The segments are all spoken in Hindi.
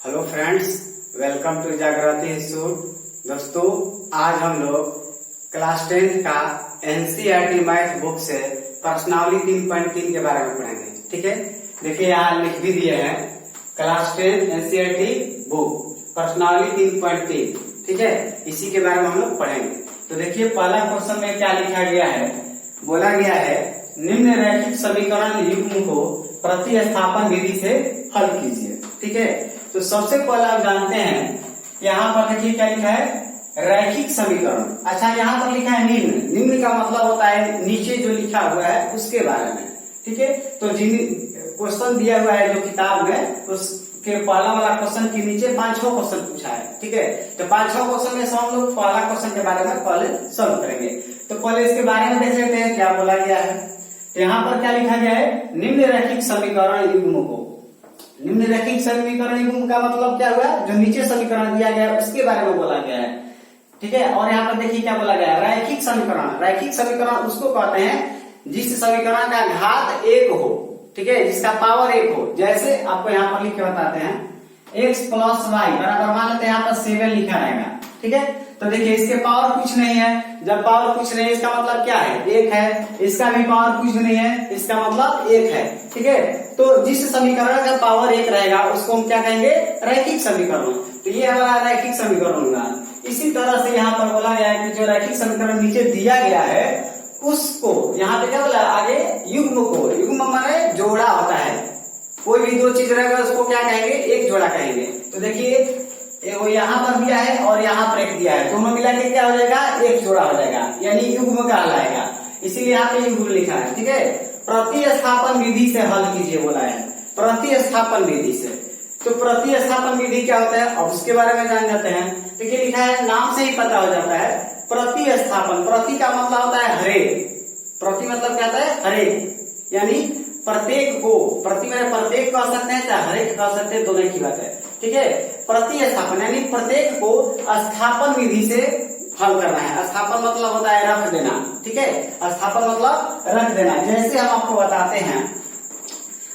हेलो फ्रेंड्स, वेलकम टू जागृति इंस्टीट्यूट। दोस्तों, आज हम लोग क्लास 10 का एनसीईआरटी मैथ बुक से प्रश्नावली 3.3 के बारे में पढ़ेंगे। ठीक है, देखिए यहाँ लिख भी दिए हैं क्लास 10 एनसीईआरटी बुक प्रश्नावली 3.3। ठीक है, इसी के बारे में हम लोग पढ़ेंगे। तो देखिए पहला क्वेश्चन में क्या लिखा गया है, बोला गया है निम्न रैखिक समीकरण युग्म को प्रतिस्थापन विधि से हल कीजिए। ठीक है, तो सबसे पहले आप जानते हैं यहाँ पर देखिए क्या लिखा है, रैखिक समीकरण। अच्छा, यहाँ पर लिखा है निम्न। निम्न का मतलब होता है नीचे जो लिखा हुआ है उसके बारे में। ठीक है, तो जिन क्वेश्चन दिया हुआ है जो किताब में, उसके पहला वाला क्वेश्चन के नीचे 5-6 क्वेश्चन पूछा है। ठीक है, तो 5-6 क्वेश्चन में से हम लोग पहला क्वेश्चन के बारे में पहले सॉल्व करेंगे। तो पहले इसके बारे में देख लेते हैं क्या बोला गया है। यहाँ पर क्या लिखा गया है, निम्न रैखिक समीकरण युग्म को। निम्न रैखिक समीकरण युग्म का मतलब क्या हुआ, जो नीचे समीकरण दिया गया है उसके बारे में बोला गया है। ठीक है, और यहाँ पर देखिए क्या बोला गया है, रैखिक समीकरण। रैखिक समीकरण उसको कहते हैं जिस समीकरण का घात 1 हो। ठीक है, जिसका पावर 1 हो। जैसे आपको यहाँ पर लिख के बताते हैं x + y बराबर, मान लेते हैं यहाँ पर 7 लिखा रहेगा। ठीक है, तो देखिए इसके पावर कुछ नहीं है। जब पावर कुछ नहीं है इसका मतलब क्या है, 1 है। इसका भी पावर कुछ नहीं है, इसका मतलब 1 है। ठीक है, तो जिस समीकरण का पावर 1 रहेगा उसको हम क्या कहेंगे, रैखिक समीकरण। तो ये हमारा रैखिक समीकरण होगा। इसी तरह से यहाँ पर बोला गया है कि जो रैखिक समीकरण नीचे दिया गया है उसको यहाँ पे क्या बोला, आगे युग्म को। युग्म माने जोड़ा होता है। कोई भी दो चीज रहेगा उसको क्या कहेंगे, एक जोड़ा कहेंगे। तो देखिए वो यहाँ पर दिया है और यहाँ पर एक दिया है, दोनों मिला के क्या हो जाएगा, एक जोड़ा हो जाएगा, यानी युग्म कहलाएगा। इसीलिए यहाँ पे युग्म लिखा है। ठीक है, प्रतिस्थापन विधि से हल कीजिए बोला है, प्रतिस्थापन विधि से। तो प्रतिस्थापन विधि क्या होता है, अब उसके बारे में जान जाते हैं। देखिए लिखा है, नाम से ही पता हो जाता है प्रतिस्थापन। प्रति का मतलब होता है हरेक। प्रति मतलब क्या होता है, हरेक, यानी प्रत्येक को। प्रति में प्रत्येक कह सकते हैं चाहे हरेक कह सकते हैं, दोनों की बात है। ठीक है, प्रतिस्थापन यानी प्रत्येक को स्थापन विधि से हल करना है। स्थापन मतलब होता है रख देना। ठीक है, स्थापन मतलब रख देना। जैसे हम आपको बताते हैं,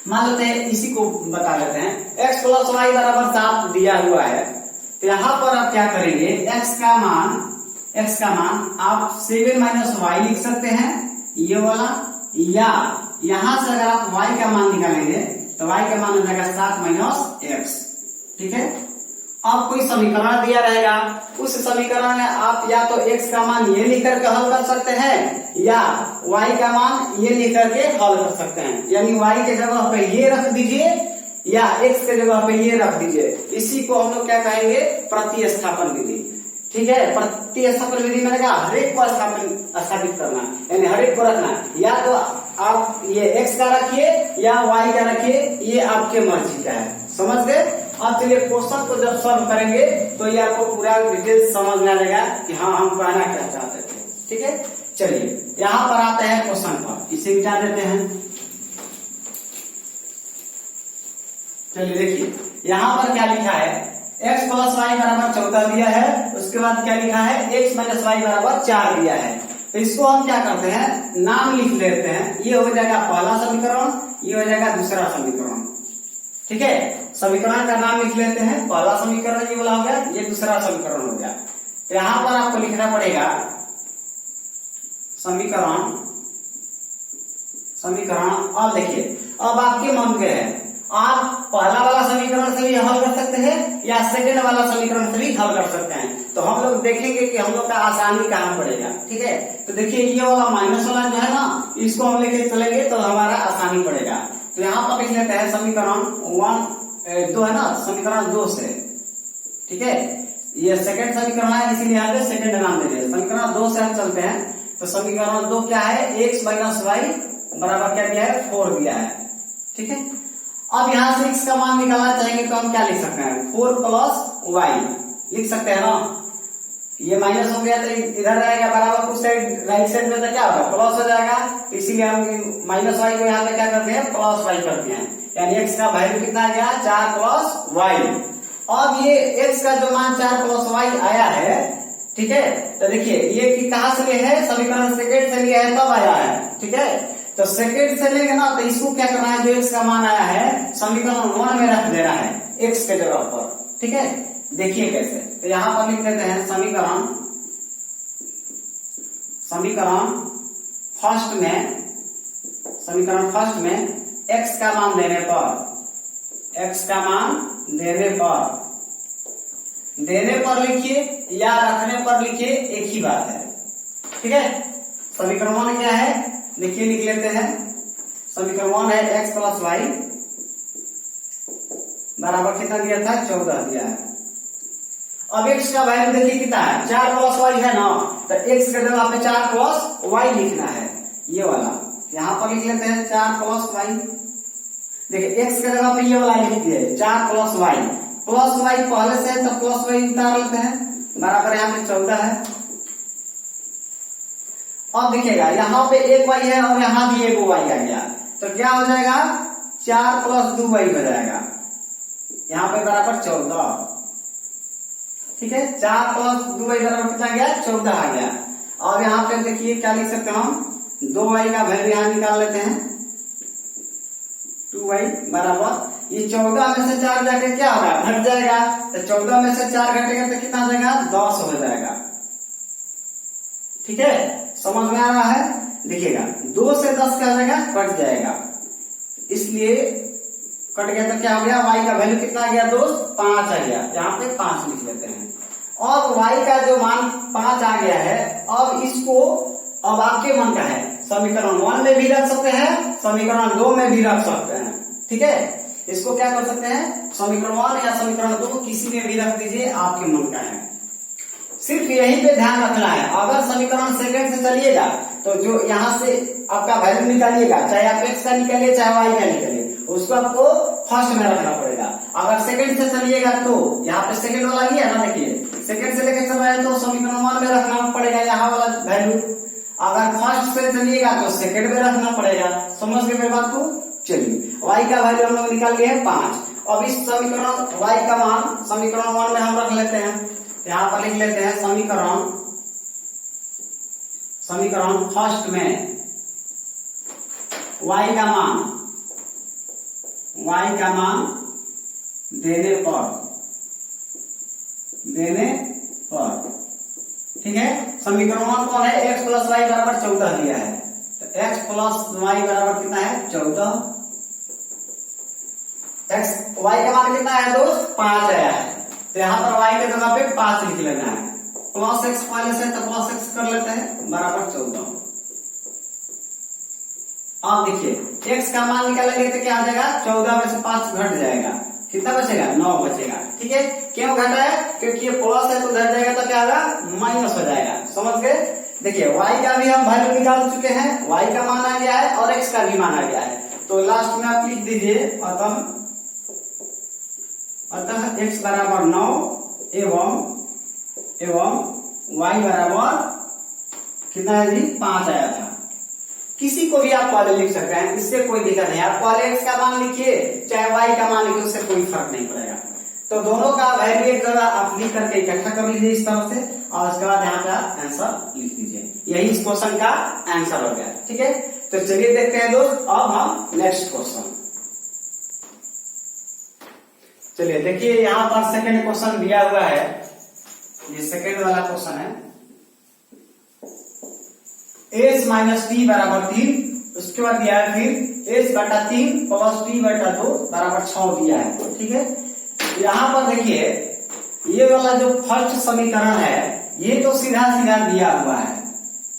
मान लेते हैं इसी को बता लेते हैं, x + y बराबर 7 दिया हुआ है। तो यहाँ पर आप क्या करेंगे, x का मान आप 7 - y लिख सकते हैं, ये वाला, या यहां से अगर आप y का मान निकालेंगे तो y का मान हो जाएगा 7 - x। ठीक है, अब कोई समीकरण दिया रहेगा, उस समीकरण में आप या तो x का मान ये लिख करके हल कर सकते हैं, या y का मान ये लिख करके हल कर सकते हैं। यानी y के जगह पे ये रख दीजिए या x के जगह पे ये रख दीजिए। इसी को हम लोग क्या कहेंगे, प्रतिस्थापन विधि। ठीक है, प्रतिस्थापन विधि में हरेक को स्थापित करना, यानी हरेक को रखना। या तो आप ये x का रखिए या y का रखिए, ये आपके मर्जी का है। समझ गए। अब चलिए क्वेश्चन को जब सॉल्व करेंगे तो ये आपको पूरा डिटेल समझ में आ जाएगा कि हाँ हम कहना क्या चाहते थे। ठीक है, चलिए यहाँ पर आते हैं क्वेश्चन पर, इसे मिटा देते हैं। चलिए देखिए यहाँ पर क्या लिखा है, x + y बराबर 14 दिया है। उसके बाद क्या लिखा है, x - y बराबर 4 दिया है। तो इसको हम क्या करते हैं, नाम लिख लेते हैं। ये हो जाएगा पहला समीकरण, ये हो जाएगा दूसरा समीकरण। ठीक है, समीकरण का नाम लिख लेते हैं। पहला समीकरण ये वाला हो गया, ये दूसरा समीकरण हो गया। तो यहाँ पर आपको लिखना पड़ेगा समीकरण। अब देखिए, अब आपके मन के है, आप पहला वाला समीकरण से भी हल कर सकते हैं या सेकंड वाला समीकरण से भी हल कर सकते हैं। तो हम लोग देखेंगे कि हम लोग का आसानी कहाँ पड़ेगा। ठीक है, तो देखिए ये वाला माइनस वाला जो है ना, इसको हम लेके चलेंगे तो हमारा आसानी पड़ेगा। तो यहाँ पर लिख लेते हैं समीकरण 2 है ना, समीकरण 2 से। ठीक है, ये सेकंड समीकरण है इसीलिए यहाँ पे सेकंड नाम दे दिया। समीकरण 2 से हम चलते हैं। तो समीकरण 2 क्या है, x - y बराबर क्या दिया है, 4 दिया है। ठीक है, अब यहाँ से x का मान निकालना चाहेंगे तो हम क्या लिख सकते हैं, 4 + y लिख सकते हैं ना। ये माइनस हो गया तो इधर रहेगा बराबर, कुछ साइड राइट साइड में तो क्या होगा, प्लस हो जाएगा। इसीलिए हम -y को यहाँ पे क्या करते हैं, +y करते हैं। यानी x का वैल्यू कितना आ गया, 4 + y। अब ये x का जो मान 4 + y आया है, ठीक है, तो देखिए ये कहाँ से लिया है, समीकरण सेकंड से लिया है तब आया है। ठीक है, तो सेकंड से लेंगे ना, तो इसको क्या करना है, जो x का मान आया है समीकरण 1 में रख देना है, x के जगह पर। ठीक है, देखिए कैसे। तो यहां पर लिख देते हैं समीकरण फर्स्ट में x का मान देने पर लिखिए या रखने पर लिखिए, एक ही बात है। ठीक है, समीकरण 1 क्या है देखिए, लिख लेते हैं। समीकरण 1 है x प्लस वाई बराबर कितना दिया था, 14 दिया है। अब x का वैल्यू देखिए कितना है, 4 प्लस वाई है ना, तो x के जगह पे 4 प्लस वाई लिखना है, ये वाला यहां पर लिख लेते हैं 4 प्लस वाई। देखिए x के जगह पे ये वाला लिख दिए 4 प्लस वाई पहले से है तो प्लस वाई उतार लेते हैं, बराबर यहाँ पे 14 है। अब देखिएगा यहाँ पे एक वाई है और यहाँ भी एक वाई आ गया, तो क्या हो जाएगा, 4 प्लस 2 वाई हो जाएगा, यहाँ पे बराबर 14। ठीक है, 4 प्लस 2 वाई बराबर कितना गया, 14 आ गया। और यहाँ पे देखिए क्या लिख सकते हैं हम, 2 वाई का वैल्यू यहाँ निकाल लेते हैं, 2 वाई बराबर ये 14 में से 4 जाके क्या होगा, घट जाएगा, तो 14 में से 4 घटेगा तो कितना हो जाएगा, 10 हो जाएगा। ठीक है, समझ में आ रहा है। देखिएगा 2 से 10 क्या हो जाएगा, कट जाएगा, इसलिए कट गया तो क्या हो गया, y का वैल्यू कितना आ गया दोस्त, 5 आ गया, यहाँ पे 5 लिख लेते हैं। और y का जो मान 5 आ गया है, अब इसको अब आपके मन का है, समीकरण 1 में भी रख सकते हैं, समीकरण 2 में भी रख सकते हैं। ठीक है, इसको क्या कर सकते हैं, समीकरण 1 या समीकरण 2 किसी में भी रख दीजिए, आपके मन का है। सिर्फ यही पे ध्यान रखना है, अगर समीकरण सेकंड से चलिएगा तो जो यहाँ से आपका वैल्यू निकालिएगा, चाहे आप x का निकालिए चाहे y का निकालिए, उसको आपको फर्स्ट में रखना पड़ेगा। अगर सेकंड से चलिएगा तो यहाँ पे सेकंड वाला ही है ना, देखिए सेकंड से लेकर चल रहा है तो समीकरण 1 में रखना पड़ेगा यहाँ वाला वैल्यू। अगर फर्स्ट से चलिएगा तो सेकंड में रखना पड़ेगा। समझ गए मेरी बात को। चलिए y का वैल्यू हम लोग निकाल लिए हैं 5। अब इस समीकरण y का मान समीकरण 1 में हम रख लेते हैं, यहाँ पर लिख लेते हैं समीकरण फर्स्ट में y का मान देने पर ठीक है। समीकरण 1 कौन है, x प्लस वाई बराबर 14 दिया है, तो x प्लस वाई बराबर कितना है 14। x y का मान कितना है दोस्त 5 आया है, तो यहाँ पर y के जगह पे 5 लिख लेना है, प्लस x पहले से तो प्लस x कर लेते हैं बराबर 14। अब देखिए x का मान निकालेंगे तो क्या आ जाएगा, 14 में से 5 घट जाएगा, कितना बचेगा 9 बचेगा। ठीक है, क्यों घटा है, क्योंकि ये प्लस है तो घट जाएगा तो क्या होगा माइनस हो जाएगा। समझ गए। देखिए y का भी हम वैल्यू निकाल चुके हैं, y का मान आ गया है और x का भी मान आ गया है, तो लास्ट में आप लिख दीजिए अतः x बराबर 9 एवं y बराबर कितना है जी 5 आया था। किसी को भी आप पहले लिख सकते हैं, इससे कोई दिक्कत नहीं। आप पहले x का मान लिखिए चाहे y का मान लिखिए, उससे कोई फर्क नहीं पड़ेगा। तो दोनों का वैल्यू एक जगह आप लिख करके इकट्ठा कर लीजिए इस तरह से, और उसके बाद यहाँ पे आप आंसर लिख दीजिए। यही इस क्वेश्चन का आंसर हो गया। ठीक है, तो चलिए देखते हैं दोस्त अब हम नेक्स्ट क्वेश्चन। चलिए देखिए यहाँ पर सेकंड क्वेश्चन दिया हुआ है, ये सेकंड वाला क्वेश्चन है। s माइनस टी बराबर 3, उसके बाद दिया है फिर s बटा 3 प्लस टी बटा 2 बराबर 6 दिया है। ठीक है, यहाँ पर देखिए ये वाला जो फर्स्ट समीकरण है ये तो सीधा सीधा दिया हुआ है,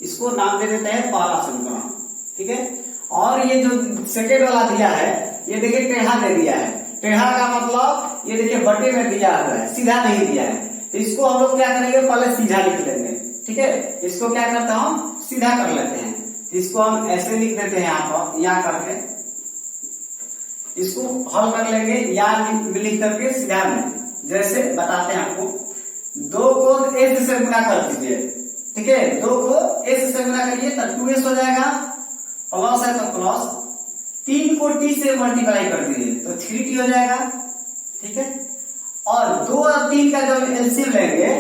इसको नाम दे देते हैं पहला समीकरण। ठीक है, और ये जो सेकेंड वाला दिया है ये देखिए टेढ़ा दे दिया है। टेढ़ा का मतलब ये देखिए बटे में दिया हुआ है, सीधा नहीं दिया है, तो इसको हम लोग क्या करेंगे पहले सीधा लिख लेंगे। ठीक है, इसको क्या करते हैं हम सीधा कर लेते हैं, इसको हम ऐसे लिख देते हैं यहाँ पर, यहाँ करके इसको हल कर लेंगे या लिख करके सीधा में, जैसे बताते हैं आपको। 2 को s से गुना कर दीजिए। ठीक है, 2 को s से गुना करिए तो 2s हो जाएगा, प्लस है तो प्लस, 3 को t से मल्टीप्लाई कर दीजिए तो 3t हो जाएगा। ठीक है, और 2 और 3 का जब एलसीएम लेंगे,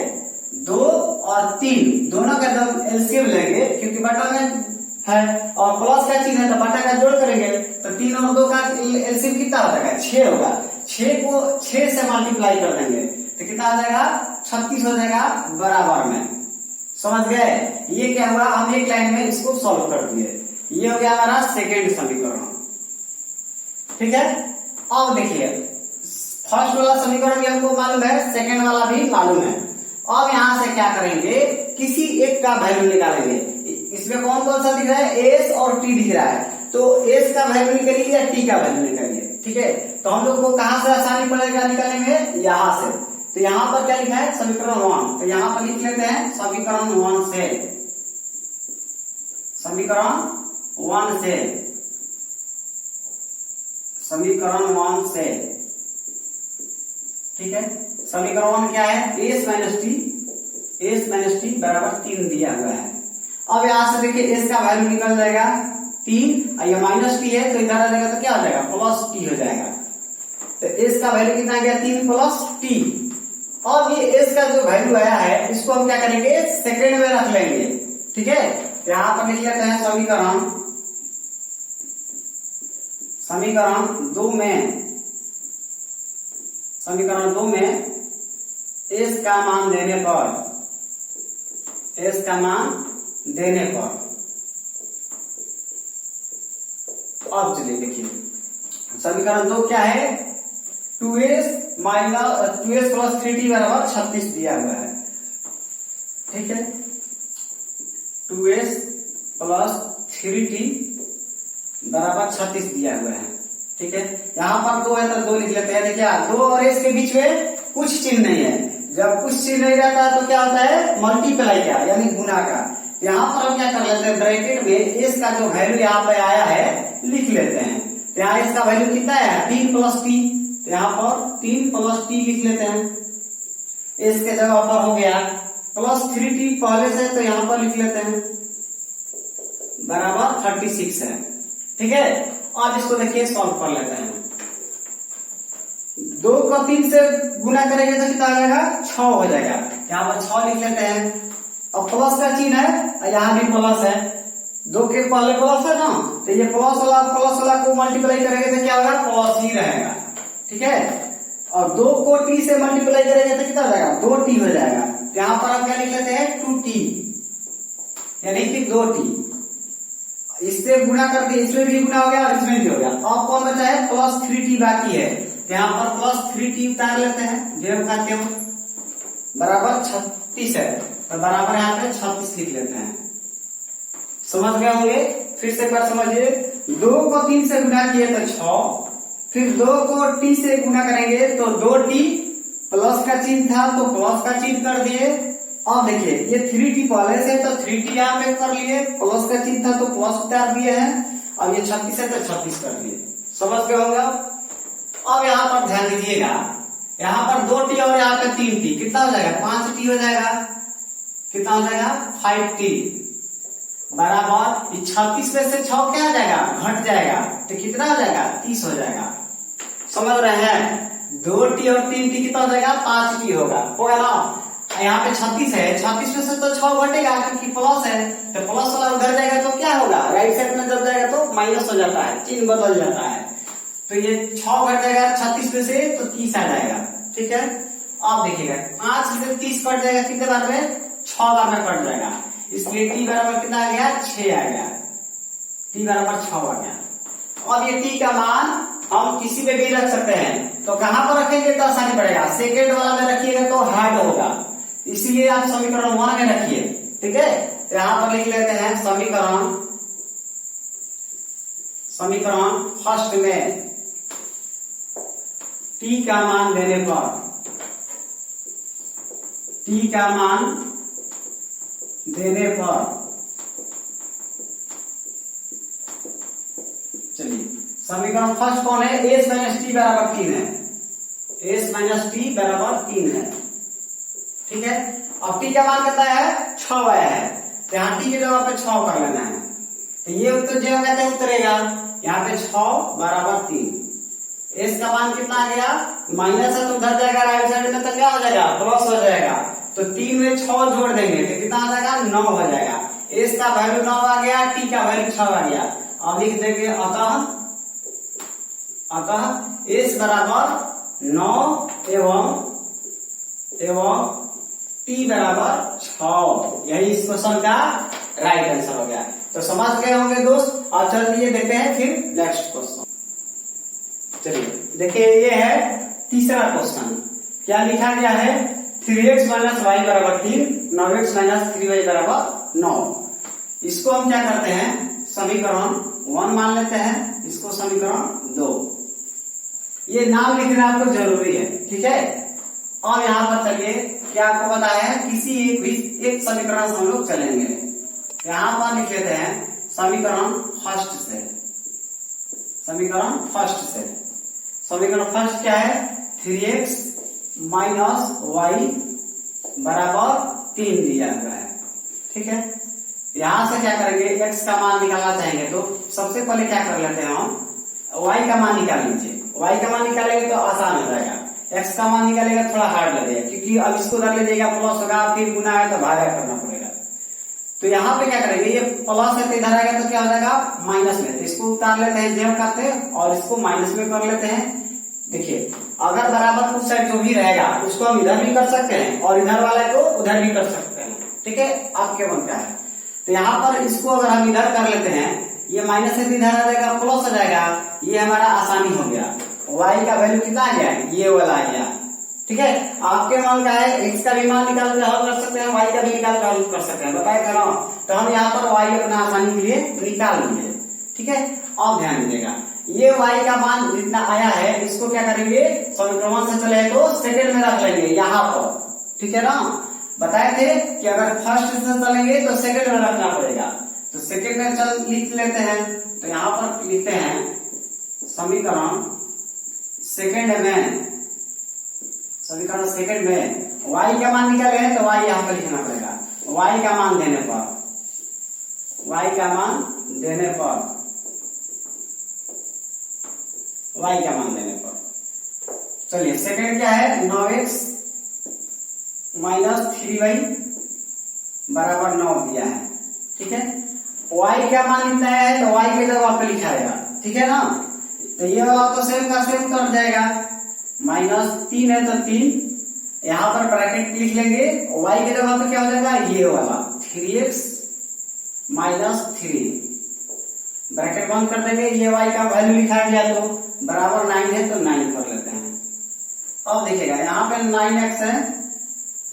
2 और 3 दोनों का जब एलसीएम लेंगे, क्योंकि बटा में है और प्लस का चिन्ह है तो बटा का जोड़ करेंगे, तो 3 और 2 का एलसीएम कितना हो जाएगा 6 होगा। 6 से मल्टीप्लाई कर देंगे तो कितना आ जाएगा 36 हो जाएगा बराबर में। समझ गए? ये क्या हुआ, हम एक लाइन में इसको सॉल्व कर दिए। ये हो गया हमारा सेकेंड समीकरण। ठीक है, अब देखिए फर्स्ट वाला समीकरण भी हमको मालूम है, सेकेंड वाला भी मालूम है। अब यहां से क्या करेंगे, किसी एक का वैल्यू निकालेंगे। इसमें कौन कौन सा दिख रहा है, एस और टी दिख रहा है, तो एस का वैल्यू निकालिए या टी का वैल्यू निकालिए। ठीक है, तो हम लोग को कहां से आसानी पड़ेगा निकालने में, यहां से। तो यहां पर क्या लिखा है, समीकरण 1, तो यहां पर लिख लेते हैं समीकरण 1 से, समीकरण 1 से, समीकरण 1 से। ठीक है, समीकरण 1 क्या है, एस माइनस टी बराबर 3 दिया हुआ है। अब यहां से देखिए एस का वैल्यू निकल जाएगा 3, और ये माइनस टी है तो इधर आ जाएगा तो क्या हो जाएगा, प्लस टी हो जाएगा। तो एस का वैल्यू कितना गया, 3 प्लस टी। अब ये एस का जो वैल्यू आया है इसको हम क्या करेंगे, सेकेंड में रख लेंगे। ठीक है, यहां पर लिख लेते हैं समीकरण 2 में, समीकरण 2 में एस का मान देने पर, एस का मान देने पर, अब चलिए देखिए समीकरण 2 क्या है, 2s प्लस 3t बराबर 36 दिया हुआ है। ठीक है, 2s प्लस 3t बराबर 36 दिया हुआ है। ठीक है, यहाँ पर 2 है तो 2 लिख लेते हैं। देखिए 2 और एस के बीच में कुछ चिन्ह नहीं है, जब कुछ चिन्ह नहीं रहता है तो क्या होता है, मल्टीप्लाई का यानी गुना का। यहाँ पर हम क्या कर लेते हैं, ब्रैकेट में एस का जो वैल्यू यहाँ पे आया है लिख लेते हैं। तो यहाँ एस का वैल्यू कितना है, 3 प्लस टी, तो यहाँ पर 3 प्लस टी लिख लेते हैं। एस के जगह पर हो गया प्लस 3t पहले से, तो यहाँ पर लिख लेते हैं बराबर 36 है। ठीक है, अब इसको देखिए सॉल्व कर लेते हैं। 2 को 3 से गुना करेंगे तो कितना आ जाएगा, 6 हो जाएगा। यहाँ पर 6 लिख लेते हैं। अब प्लस का चिन्ह है, यहाँ भी प्लस है, 2 के पहले प्लस है ना, तो ये प्लस वाला को मल्टीप्लाई करेंगे तो क्या होगा, प्लस ही रहेगा। ठीक है, और 2 को t से मल्टीप्लाई करेंगे तो कितना हो जाएगा, 2t हो जाएगा। यहाँ पर हम क्या लिख लेते हैं, 2t यानी कि 2t। इससे गुणा कर दिए, इसमें भी गुणा हो गया और इसमें भी हो गया। अब कौन बचा है, प्लस 3t बाकी है, यहाँ पर प्लस 3t उतार लेते हैं, जो कहते हो बराबर 36 है, तो बराबर यहाँ पे 36 लिख लेते हैं। समझ गए होंगे, फिर से एक बार समझिए। 2 को 3 से गुना किए तो 6, फिर 2 को t से गुना करेंगे तो 2t, प्लस का चिन्ह था तो प्लस का चिन्ह कर दिए। अब देखिए ये 3t पहले से, तो 3t यहाँ पे कर लिए, प्लस का चिन्ह था तो प्लस उतार दिए हैं, अब ये 36 है तो 36 कर दिए। समझ गए होंगे। अब यहाँ पर ध्यान दीजिएगा, यहाँ पर 2t और यहाँ पे 3t, कितना हो जाएगा, 5t हो जाएगा। कितना हो जाएगा, 5t बराबर 36 में से 6 क्या आ जाएगा, घट जाएगा, तो कितना हो जाएगा, 30 हो जाएगा। समझ रहे हैं, 2t और 3t कितना हो जाएगा, 5t होगा ना। यहाँ पे 36 है, 36 में से तो 6 घटेगा क्योंकि प्लस है, तो प्लस वाला उधर जाएगा तो क्या होगा, राइट साइड में जब जाएगा तो माइनस हो जाता है, चिन्ह बदल जाता है। तो ये 6 घट जाएगा 36 में से तो 30 आ जाएगा। ठीक है, अब देखिएगा 5 से 30 कट जाएगा, कितने बार में, 6 बार में कट जाएगा, इसलिए t बराबर कितना आ गया, 6 आ गया। t बराबर 6 आ गया। अब ये t का मान हम किसी में भी रख सकते हैं, तो कहां पर रखेंगे तो आसानी पड़ेगा, सेकेंड वाला में रखिएगा तो हार्ड होगा, इसलिए आप समीकरण 1 में रखिए। ठीक है, तो यहां पर लिख लेते हैं समीकरण फर्स्ट में t का मान देने पर, t का मान देने पर, चलिए समीकरण फर्स्ट कौन है, एस माइनस टी बराबर 3 है, एस माइनस टी बराबर 3 है। ठीक है, अब टी का मान कितना है, 6 आया है, तो यहाँ टी की जगह पे 6 कर लेना है, तो ये उत्तर जो कहते हैं उतरेगा, यहाँ पे 6 बराबर 3। एस का मान कितना आ गया, माइनस है तो उधर जाएगा, राइट साइड में तो क्या हो जाएगा, प्लस हो जाएगा, तो 3 में 6 जोड़ देंगे तो कितना आ जाएगा, 9 हो जाएगा। एस का वैल्यू 9 आ गया, टी का वैल्यू 6 आ गया। अब लिख देंगे अतः एस बराबर 9 एवं t बराबर 6। यही इस क्वेश्चन का राइट आंसर हो गया। तो समझ गए होंगे दोस्त। और चलिए देखते हैं फिर नेक्स्ट क्वेश्चन। चलिए देखिए, ये है तीसरा क्वेश्चन। क्या लिखा गया है? 3x माइनस वाई बराबर 3, 9x माइनस 3y बराबर 9। इसको हम क्या करते हैं, समीकरण 1 मान लेते हैं, इसको समीकरण 2। ये नाम लिखना आपको जरूरी है, ठीक है। और यहाँ पर चलिए, क्या आपको पता है, किसी एक समीकरण से हम लोग चलेंगे। यहाँ पर लिख लेते हैं समीकरण फर्स्ट से। समीकरण फर्स्ट क्या है? 3x माइनस वाई बराबर 3 दिया हुआ है, ठीक है। यहां से क्या करेंगे, x का मान निकालना चाहेंगे तो सबसे पहले क्या कर लेते हैं हम, y का मान निकाल लीजिए। y का मान निकालेंगे तो आसान हो जाएगा, x का मान निकालेगा थोड़ा हार्ड लगेगा, क्योंकि अब इसको उधर ले जाएगा, प्लस होगा, फिर गुना है तो भागा करना पड़ेगा। तो यहाँ पे क्या करेंगे, ये प्लस है तो इधर आएगा तो क्या हो जाएगा, माइनस में। तो इसको उतार लेते हैं, जेब करते हैं और इसको माइनस में कर लेते हैं। देखिए, अगर बराबर कुछ साइड जो भी रहेगा उसको हम इधर भी कर सकते हैं और इधर वाला को उधर भी कर सकते हैं, ठीक है। आपके मन का है। तो यहाँ पर इसको अगर हम इधर कर लेते हैं, ये माइनस से इधर आ जाएगा, प्लस हो जाएगा। ये हमारा आसानी हो गया। y का वैल्यू कितना आ गया, ये वाला आ गया, ठीक है। आपके मन का है, x का भी मान निकाल कर हल कर सकते हैं, y का भी निकाल कर हल कर सकते हैं, बताया था ना। तो हम यहाँ पर y अपना आसानी के लिए निकाल लेंगे, ठीक है। अब ध्यान दीजिएगा, ये y का मान जितना आया है, इसको क्या करेंगे, समीकरण से चले तो सेकंड में रख लेंगे यहाँ पर, ठीक है ना। बताए थे कि अगर फर्स्ट से चलेंगे तो सेकंड में रखना पड़ेगा। तो सेकंड में चल लिख लेते हैं। तो यहाँ पर लिखते हैं समीकरण सेकंड में y का मान निकाले हैं तो y यहाँ पर लिखना पड़ेगा। y का मान देने पर चलिए, सेकंड क्या है, 9x माइनस 3y बराबर 9 दिया है, ठीक है। y का मान इतना है तो y की जगह पे लिखा जाएगा, ठीक है ना। तो ये वाला तो सेम का सेम कर जाएगा, -3 है तो 3, यहाँ पर ब्रैकेट लिख लेंगे। y की जगह पे क्या हो जाएगा, ये वाला 3x माइनस 3, ब्रैकेट बंद कर देंगे। ये y का वैल्यू लिखा गया तो बराबर 9 है तो 9 कर लेते हैं। अब देखिएगा, यहाँ पे 9x है,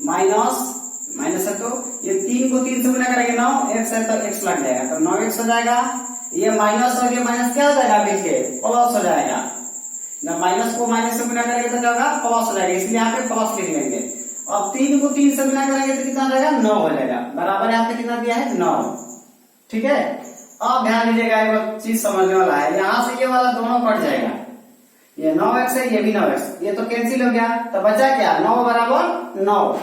माइनस है तो ये 3 को 3 से गुना करेंगे, 9x है तो x लग जाएगा, तो 9x हो जाएगा। ये माइनस और ये माइनस क्या हो जाएगा, देखिए प्लस हो जाएगा। ना माइनस को माइनस से गुना करेंगे तो क्या होगा, प्लस हो जाएगा, इसलिए यहाँ पे प्लस लिख लेंगे। अब 3 को 3 से गुना करेंगे तो कितना हो जाएगा, 9 हो जाएगा। बराबर यहाँ पे कितना दिया है, 9, ठीक है। अब ध्यान दीजिएगा, एक चीज समझने वाला है, यहाँ से ये वाला दोनों कट जाएगा। ये 9x है, ये भी 9x, ये तो कैंसिल हो गया। तो बचा क्या, 9 बराबर 9।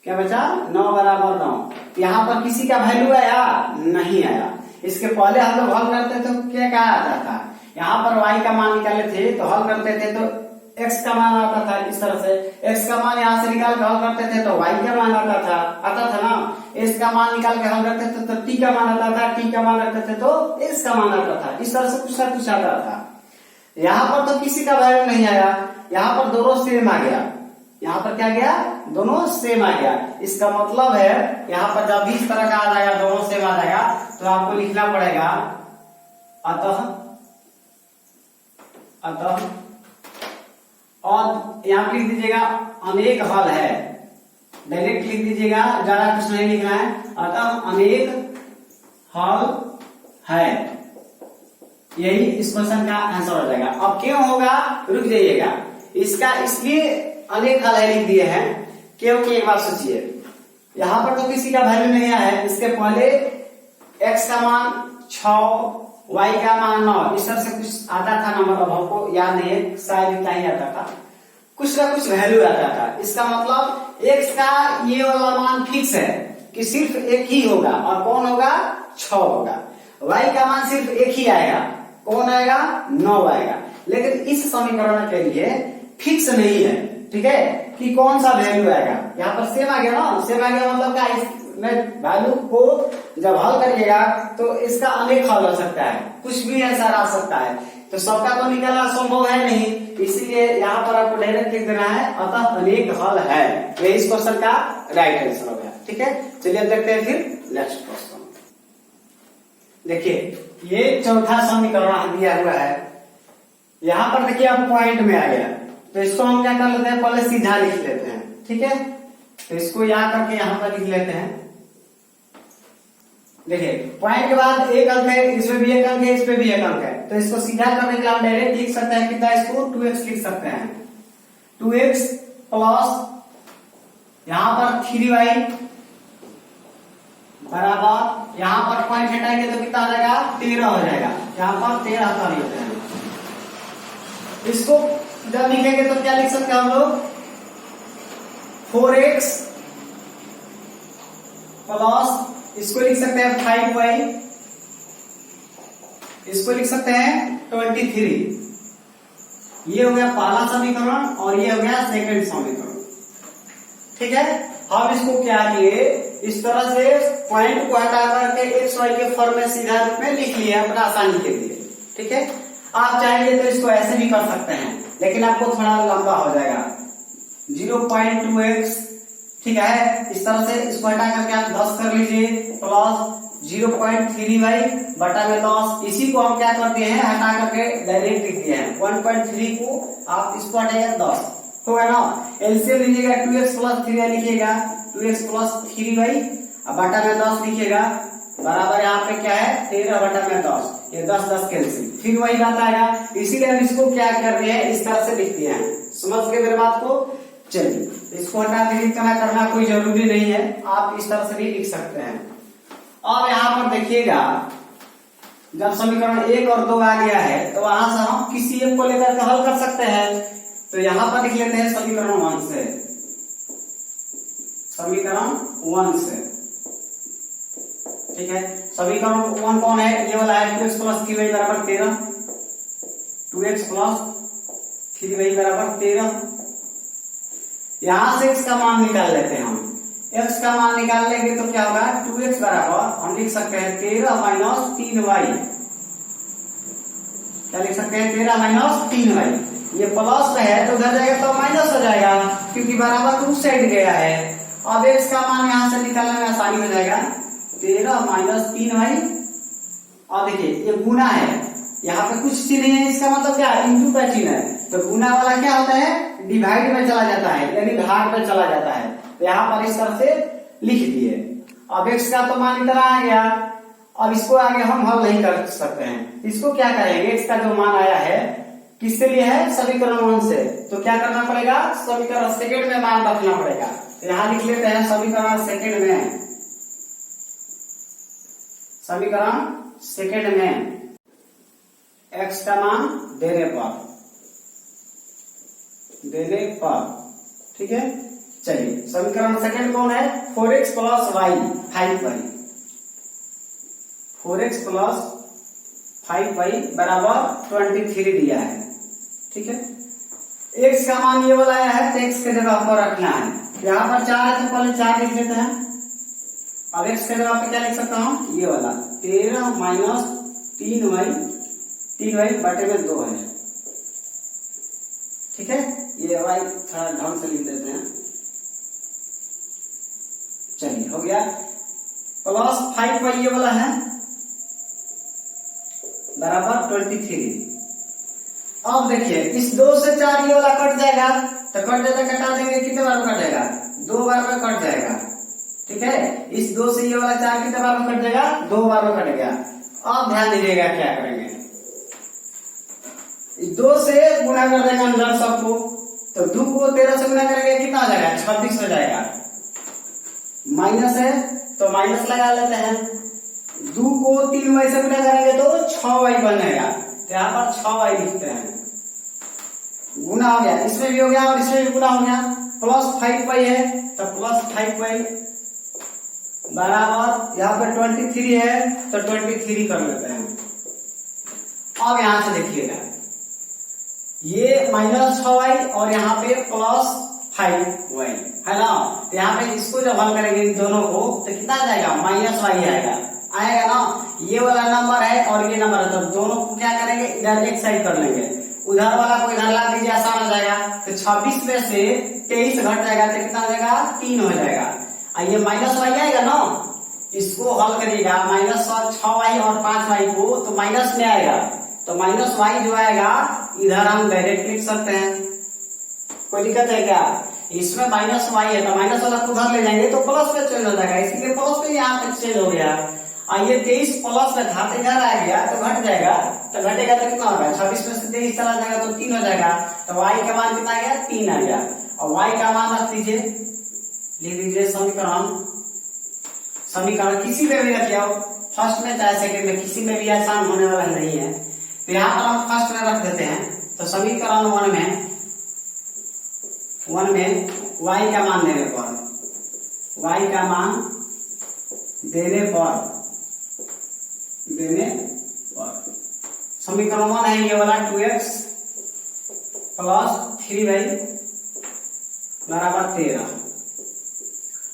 क्या बचा, 9 बराबर 9। यहाँ पर किसी का वैल्यू आया, नहीं आया। इसके पहले हम लोग हल करते तो क्या आता था, यहाँ पर y का मान निकाले थे तो हल करते थे तो x का मान आता था, इस तरह से x का मान यहाँ से निकाल कर हल करते थे तो y का मान आता था ना। s का मान निकाल के हल करते थे तो t का मान आता था, t का मान रखते थे तो s का मान आता था। इस तरह से कुछ ना कुछ आता था। यहाँ पर तो किसी का वैल्यू नहीं आया, यहाँ पर दोनों सेम आ गया। यहाँ पर क्या गया, दोनों सेम आ गया। इसका मतलब है यहाँ पर जब भी इस तरह का आ जाएगा, दोनों सेम आ जाएगा, तो आपको लिखना पड़ेगा अतः और यहाँ पे लिख दीजिएगा अनेक हल है, डायरेक्ट लिख दीजिएगा, ज्यादा कुछ नहीं लिखना है। अतः अनेक हल है, यही इस क्वेश्चन का आंसर हो जाएगा। अब क्यों होगा, रुक जाइएगा, इसका इसलिए अनेक हल है लिख दिए हैं क्योंकि एक बार सोचिए, यहाँ पर तो किसी का वैल्यू नहीं आया है। इसके पहले x का मान 6, y का मान 9, इस तरह से कुछ आता था नंबर, अब हमको याद नहीं है, शायद इतना ही आता था, कुछ ना कुछ वैल्यू आता था। इसका मतलब x का ये वाला मान फिक्स है कि सिर्फ एक ही होगा, और कौन होगा, 6 होगा। y का मान सिर्फ एक ही आएगा, कौन आएगा, 9 आएगा। लेकिन इस समीकरण के लिए फिक्स नहीं है, ठीक है, कि कौन सा वैल्यू आएगा। यहाँ पर सेम आ गया ना, सेम आ गया मतलब क्या, इसमें वैल्यू को जब हल करिएगा तो इसका अनेक हल हो सकता है, कुछ भी ऐसा आ सकता है। तो तो सबका तो निकालना संभव है नहीं, इसीलिए यहाँ पर आपको डायरेक्ट लिख देना है, अतः अनेक हल है। ये इस क्वेश्चन का राइट आंसर हो गया। ठीक है, चलिए देखते हैं फिर नेक्स्ट क्वेश्चन। देखिए ये चौथा समीकरण दिया हुआ है, यहाँ पर देखिए अब पॉइंट में आ गया, तो इसको हम क्या कर लेते हैं, पहले सीधा लिख लेते हैं। ठीक है, तो इसको यहाँ करके यहाँ पर लिख लेते हैं। देखिए पॉइंट के बाद एक अंक है, इसमें भी एक अंक है, इस पे भी एक अंक है, तो इसको सीधा करने के लिए हम डायरेक्ट लिख सकते हैं कितना, इसको 2x लिख सकते हैं। 2x प्लस यहाँ पर 3y बराबर, यहाँ पर पॉइंट हटाएंगे तो कितना आ जाएगा, 13 हो जाएगा। यहाँ पर 13 कर लेते हैं। इसको जब लिखेंगे तो क्या लिख सकते हैं हम लोग, 4x प्लस इसको लिख सकते हैं 5y, इसको लिख सकते हैं 23। ये हो गया पहला समीकरण और ये हो गया सेकंड समीकरण। ठीक है, हम इसको क्या किए, इस तरह से पॉइंट को हटा करके एक्स वाई के फॉर्म में सीधा रूप में लिख लिया अपना आसानी के लिए। ठीक है, आप चाहेंगे तो इसको ऐसे भी कर सकते हैं, लेकिन आपको थोड़ा लंबा हो जाएगा। 0.2x, ठीक है, इस तरह से इसको हटा करके आप 10 कर लीजिए, प्लस 0.3y बटा में 10। इसी को हम क्या करते हैं, हटा करके डायरेक्ट लिख दिए हैं। 1.3 को आप इसको हटाइएगा 10 होगा ना, एलसीएम लीजिएगा 2x प्लस 3y लिखिएगा, 2x प्लस 3y बटा में 10 लिखिएगा, बराबर यहाँ पे क्या है 13 बटा में 10, ये 10 कैंसिल, फिर वही बात आएगा। इसीलिए हम इसको क्या कर रहे हैं, इस तरह से लिख दिए हैं। समझ गए मेरे बात को? चलिए इसको हटा के करना कोई जरूरी नहीं है, आप इस तरह से भी लिख सकते हैं। अब यहाँ पर देखिएगा, जब समीकरण 1 और 2 आ गया है तो वहां से हम किसी एक को लेकर के हल कर सकते हैं। तो यहाँ पर लिख लेते हैं समीकरण 1 से, समीकरण 1 से। ठीक है, समीकरण 1 कौन है, ये वाला है 2x प्लस 3y बराबर 13, 2x प्लस 3y बराबर 13। यहां से x का मान निकाल लेते हैं हम। x का मान निकाल लेंगे तो क्या होगा, 2x बराबर हम लिख सकते हैं 13 माइनस 3y। क्या लिख सकते हैं, 13 माइनस 3y। ये प्लस है तो उधर जाएगा तो माइनस हो जाएगा, क्योंकि बराबर टू साइड गया है। अब x का मान यहां से निकालने में आसानी हो जाएगा, 13 माइनस 3y। और देखिए ये गुना है, यहाँ पे कुछ चिन्ह नहीं है, इसका मतलब क्या है, इंटू का चिन्ह है। तो गुना वाला क्या होता है, डिवाइड में चला जाता है, यानी भाग में चला जाता है। तो यहाँ पर इस तरह से लिख दिए। अब x का तो मान इतना आ गया, अब इसको आगे हम हल नहीं कर सकते हैं। इसको क्या करेंगे, x का जो मान आया है किससे लिए है, समीकरण 1 से, तो क्या करना पड़ेगा, समीकरण सेकंड में मान रखना पड़ेगा। तो यहाँ लिख लेते हैं समीकरण सेकंड में, समीकरण सेकंड में x का मान देने पर, ठीक है। चलिए समीकरण सेकंड कौन है, 4x plus y 5y, 4x plus 5y बराबर 23 दिया है। ठीक है, x का मान ये वाला आया है तो x के जगह पर रखना है। यहाँ पर 4 है तो पहले 4 लिख लेते हैं। अब x के जगह पे क्या लिख सकता हूँ, ये वाला 13 माइनस 3y बटे में 2 है। ठीक है, ये y थोड़ा ढंग से लिख देते हैं। चलिए हो गया, प्लस 5y ये वाला है बराबर 23। अब देखिए इस 2 से 4 ये वाला कट जाएगा, तो कट जाता कटा देंगे, कितने बार में कट जाएगा, 2 बार में कट जाएगा। ठीक है, इस 2 से ये वाला 4 कितने बार में कट जाएगा, 2 बार में कट गया। अब ध्यान दीजिएगा क्या करेंगे, 2 से गुणा कर देंगे अंदर सबको, तो 2 को 13 से गुणा करेंगे कितना आ जाएगा, 26 हो जाएगा। माइनस है तो माइनस लगा लेते हैं, 2 को 3y से गुणा करेंगे तो 6y बनेगा। तो यहाँ पर 6y लिखते हैं, गुना हो गया, इसमें भी हो गया और इसमें भी गुना हो गया। प्लस 5y है तो प्लस 5y बराबर यहाँ पर 23 है तो 23 कर लेते हैं। अब यहां से देखिएगा, ये माइनस 6y और यहाँ पे प्लस 5y है ना। तो यहाँ पे इसको जब हल करेंगे इन दोनों को तो कितना आ जाएगा, माइनस y आएगा। आएगा ना। ये वाला नंबर है और ये नंबर है, तो दोनों को क्या करेंगे, इधर एक साइड कर लेंगे, उधर वाला को इधर ला दीजिए, आसान हो जाएगा। तो 26 में से 23 घट जाएगा तो कितना हो जाएगा, 3 हो जाएगा। ये माइनस वाई आएगा ना, इसको हल करिएगा, माइनस 6y और 5y को तो माइनस में आएगा, तो माइनस वाई जो आएगा इधर हम डायरेक्ट लिख सकते हैं, कोई दिक्कत है क्या। इसमें माइनस वाई है तो माइनस वाला को उधर ले जाएंगे तो प्लस में चेंज हो जाएगा, इसीलिए प्लस में यहाँ पे चेंज हो गया। ये 23 प्लस में घात इधर आ गया तो घट जाएगा, तो घटेगा तो कितना होगा, 26 में से 23 चला जाएगा तो 3 हो जाएगा, तो y का मान कितना आ गया, 3 आ गया। और y का मान रख दीजिए, लिख दीजिए समीकरण किसी में भी रखिए, फर्स्ट में चाहे सेकंड में, किसी में भी आसान होने वाला नहीं है। तो यहाँ पर हम फर्स्ट में रख देते हैं, तो समीकरण 1 में y का मान देने पर समीकरण 1 है ये वाला 2x प्लस 3y बराबर 13।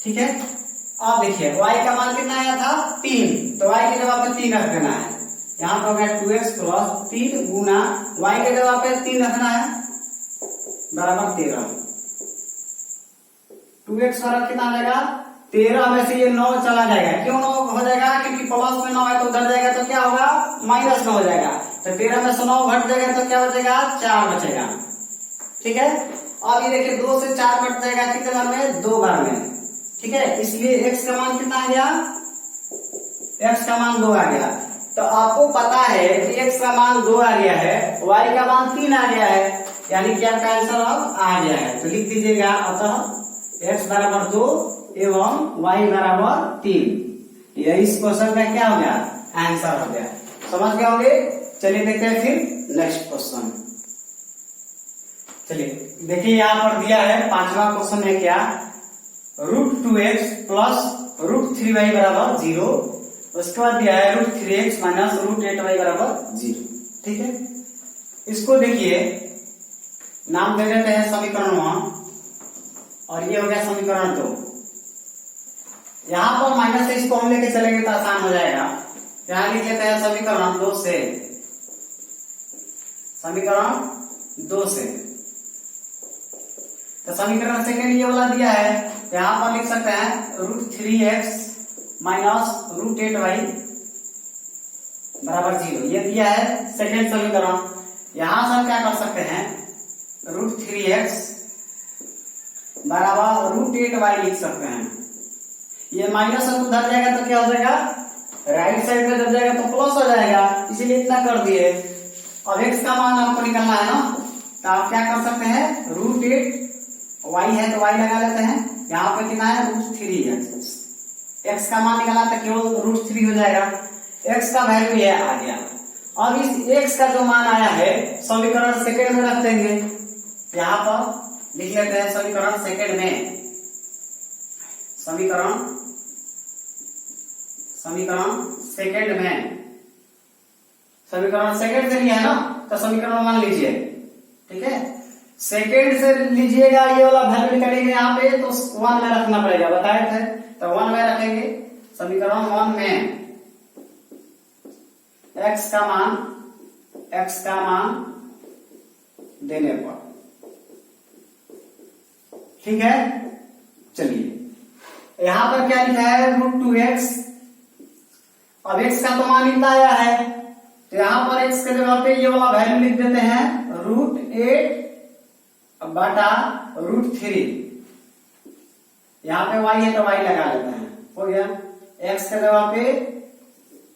ठीक है, अब देखिए y का मान कितना आया था, 3, तो y के जगह पे 3 रख देना है। यहाँ पर हो गया 2x प्लस 3 गुना y के जगह पे 3 रखना है बराबर 13। 2x वाला कितना आ जाएगा, 13 में से ये 9 चला जाएगा, क्यों 9 हो जाएगा, क्योंकि प्लस में 9 है तो उधर जाएगा तो क्या होगा, माइनस में हो जाएगा। तो 13 में से 9 घट जाएगा तो क्या बचेगा, 4 बचेगा। ठीक है, अब ये देखिए 2 से 4 घट जाएगा कितने बार में, 2 बार में। ठीक है, इसलिए x का मान कितना आ गया, x का मान 2 आ गया। तो आपको पता है कि x का मान 2 आ गया है, y का मान 3 आ गया है, यानी कि आपका आंसर अब आ गया है। तो लिख दीजिएगा, अतः x बराबर 2 एवं y बराबर 3। यह इस क्वेश्चन का क्या हो गया, आंसर हो गया। समझ गए होंगे। चलिए देखते हैं फिर नेक्स्ट क्वेश्चन। चलिए देखिए यहाँ पर दिया है 5वां क्वेश्चन है क्या, √2x प्लस √3y बराबर 0। उसके बाद दिया है √3x माइनस √8y बराबर 0। ठीक है, इसको देखिए नाम दे देते हैं समीकरण 1 और ये हो गया समीकरण 2। यहाँ पर माइनस से इसको हम लेके चलेंगे तो आसान हो जाएगा। यहाँ लिख लेते हैं समीकरण 2 से, तो समीकरण सेकंड ये वाला दिया है, यहाँ पर लिख सकते हैं √3x माइनस √8y बराबर 0, ये दिया है सेकंड समीकरण। यहां से हम क्या कर सकते हैं, √3x बराबर √8y लिख सकते हैं। ये माइनस उधर जाएगा तो क्या हो जाएगा, राइट साइड में जब जाएगा तो प्लस हो जाएगा, इसीलिए इतना कर दिए। अब x का मान आपको निकलना है ना, तो आप क्या कर सकते हैं, √8y है तो y लगा लेते हैं, यहाँ पे कितना है √3x, x का मान निकाला तो केवल √3 हो जाएगा, x का वैल्यू ये आ गया। अब इस x का जो मान आया है समीकरण सेकंड में रख देंगे, यहाँ पर लिख लेते हैं समीकरण सेकंड में, समीकरण सेकंड से लिया है ना, तो समीकरण 1 लीजिए। ठीक है, सेकंड से लीजिएगा, ये वाला वैल्यू निकालेंगे यहाँ पे तो 1 में रखना पड़ेगा, बताए थे, तो 1 में रखेंगे। समीकरण 1 में x का मान देने पर, ठीक है। चलिए यहां पर क्या लिखा है, √2x। अब x का तो मान इतना आया है, तो यहां पर x के जगह पे ये वाला वैल्यू लिख देते हैं √8 बटा √3। यहाँ पे y है तो y लगा लेते हैं, हो गया। x के जगह पे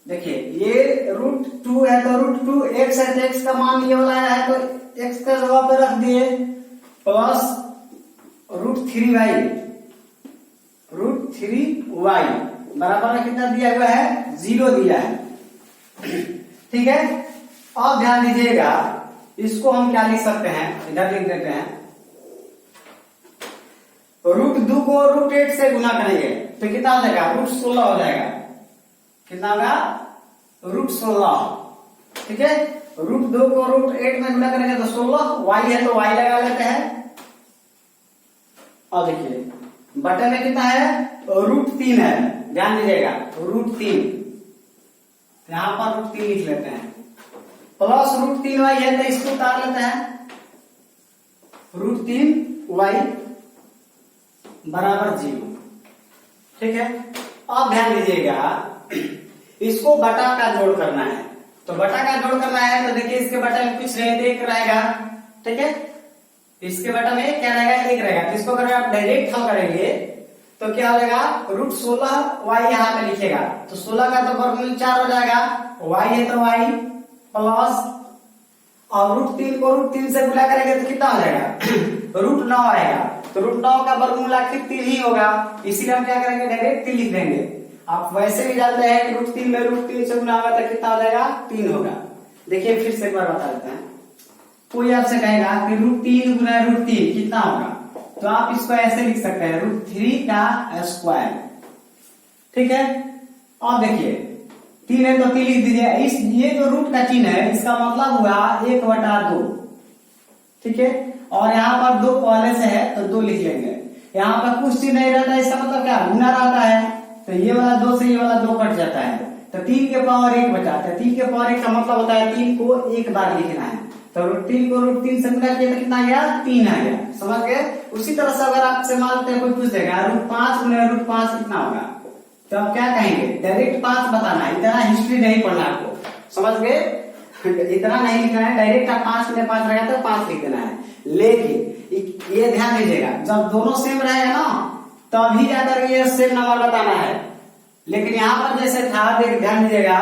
देखिए ये √2 है तो √2, x है तो x का मान ये वाला है तो x के जगह पे रख दिए, प्लस √3y बराबर में कितना दिया हुआ है, 0 दिया है। ठीक है, अब ध्यान दीजिएगा, इसको हम क्या लिख सकते हैं, इधर लिख देते हैं, √2 को √8 से गुना करेंगे तो कितना हो जाएगा, √16 हो जाएगा। कितना होगा, √16। ठीक है, √2 को √8 में गुना करेंगे तो 16, y है तो y लगा लेते हैं। और देखिए बटे में कितना है, √3 है, ध्यान दीजिएगा √3, यहाँ पर √3 लिख लेते हैं, प्लस √3y है तो इसको उतार लेते हैं, √3y बराबर 0। ठीक है, अब ध्यान दीजिएगा इसको बटा का जोड़ करना है, तो बटा का जोड़ करना है तो देखिए इसके बटा में कुछ नहीं, एक रहेगा। ठीक है, इसके बटा में क्या रहेगा, 1 रहेगा। तो इसको अगर आप डायरेक्ट हल करेंगे तो क्या हो जाएगा, √16y यहाँ पे लिखेगा, तो 16 का तो वर्गमूल 4 हो जाएगा, y है तो y प्लस, और √3 को √3 से गुणा करेंगे तो कितना हो जाएगा, √9 आएगा। तो √9 का वर्गमूल आखिर 3 ही होगा, इसीलिए हम क्या करेंगे, डायरेक्ट 3 लिख देंगे। आप वैसे भी जानते हैं कि √3 में √3 से गुणा होगा तो कितना हो जाएगा, 3 होगा। देखिए फिर से एक बार बता देते हैं, कोई आपसे कहेगा कि √3 गुना √3 कितना होगा, तो आप इसको ऐसे लिख सकते हैं, √3 का स्क्वायर। ठीक है, और देखिए 3 है तो 3 लिख दीजिए। इस ये जो रूट का चिन्ह है इसका मतलब हुआ 1/2। ठीक है, और यहाँ पर 2 पहले से है तो 2 लिख लेंगे। यहाँ पर कुछ चिन्ह नहीं रहता, इसका मतलब क्या, गुना रहता है, तो ये वाला 2 से ये वाला 2 कट जाता है, तो 3 के पावर 1 बचाता है। 3 के पावर 1 का मतलब होता है 3 को एक बार लिखना है, तो √3 को √3 से गुणा किया तो कितना आ गया, 3 आ गया। समझ गए। उसी तरह से अगर आपसे मानते हैं कोई पूछ देगा √5 गुना √5 कितना होगा, तो आप क्या कहेंगे, डायरेक्ट 5 बताना है, इतना हिस्ट्री नहीं पढ़ना आपको। समझ गए, इतना नहीं लिखना है, डायरेक्ट आप 5 गुना 5 रहेगा तो 5 लिख देना है। लेकिन ये ध्यान दीजिएगा, जब दोनों सेम रहेगा ना तभी जाकर ये सेम नंबर बताना है। लेकिन यहाँ पर जैसे था, ध्यान दीजिएगा,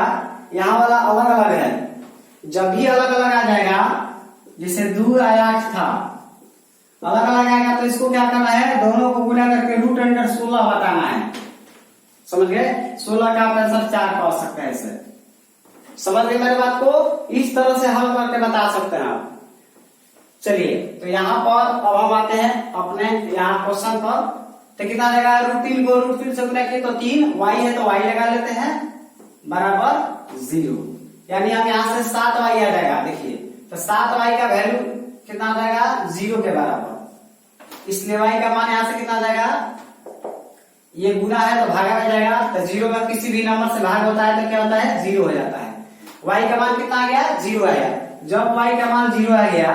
यहाँ वाला अलग अलग है, जब भी अलग अलग आ जाएगा, जैसे 2 आया था अलग अलग आएगा, तो इसको क्या करना है, दोनों को गुणा करके √16 बताना है। समझ गए, 16 का आंसर 4 पा सकते हैं इसे। समझ गए मेरे बात को, इस तरह से हल करके बता सकते हैं आप। चलिए, तो यहाँ पर अब हम आते हैं अपने यहाँ क्वेश्चन पर, तो कितना रहेगा, √3 को √3 से गुणा किए तो 3, y है तो y लगा लेते हैं बराबर 0, यानी हम यहाँ से 7y आ जाएगा। देखिए, तो 7y का वैल्यू कितना आ जाएगा, 0 के बराबर, इसलिए y का मान यहाँ से कितना आ जाएगा, ये गुना है तो भागा में जाएगा, तो 0 का किसी भी नंबर से भाग होता है तो क्या होता है, 0 हो जाता है। y का मान कितना आ गया, 0 आया। जब y का मान 0 आ गया